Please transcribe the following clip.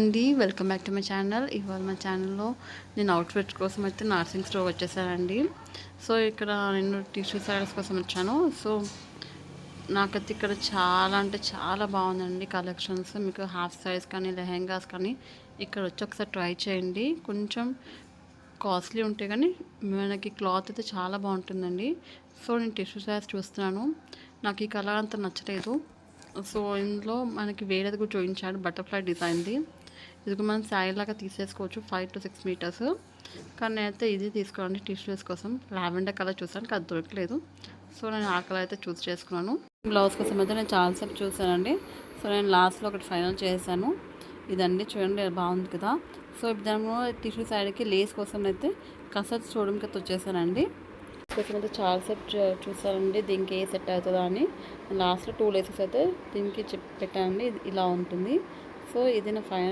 అండి welcome back to my channel. ఇవాళ మా ఛానల్లో నేను అవుట్ఫిట్ కోసం అయితే నర్సింగ్ స్టోర్ వచ్చేసానండి. సో ఇక్కడ నేను టిష్యూ శారీస్ కోసం వచ్చాను. సో నాకైతే ఇక్కడ చాలా అంటే చాలా బాగుందండి కలెక్షన్స్. మీకు హాఫ్ సారీస్ కానీ లెహెంగాస్ కానీ ఇక్కడ వచ్చి ఒకసారి ట్రై చేయండి. కొంచెం కాస్ట్లీ ఉంటే కానీ మనకి క్లాత్ అయితే చాలా బాగుంటుందండి. సో నేను టిష్యూ శారీస్ చూస్తున్నాను. నాకు ఈ కలర్ అంత నచ్చలేదు. సో ఇందులో మనకి వేరేది కూడా చూపించాడు, బటర్ఫ్లై డిజైన్ది. ఇది మనం శారీ లాగా తీసేసుకోవచ్చు 5 to 6 మీటర్స్. కానీ నేనైతే ఇది తీసుకోండి టిష్యూస్ కోసం. లావెండర్ కలర్ చూసాను కానీ అది దొరకలేదు. సో నేను ఆ కలర్ అయితే చూస్ చేసుకున్నాను. బ్లౌజ్ కోసం అయితే నేను చాలాసేపు చూసానండి. సో నేను లాస్ట్లో ఒకటి ఫైనల్ చేశాను. ఇదండి చూడండి బాగుంది కదా. సో ఇప్పుడు దానిలో టిష్యూ శారీకి లేస్ కోసం అయితే కసర్ చూడడానికి అయితే వచ్చేసానండి. కోసం అయితే చాలాసేపు చూసానండి దీనికి ఏ సెట్ అవుతుందా అని. లాస్ట్లో 2 లేసెస్ అయితే దీనికి పెట్టానండి. ఇది ఇలా ఉంటుంది. సో ఇది నా ఫైనల్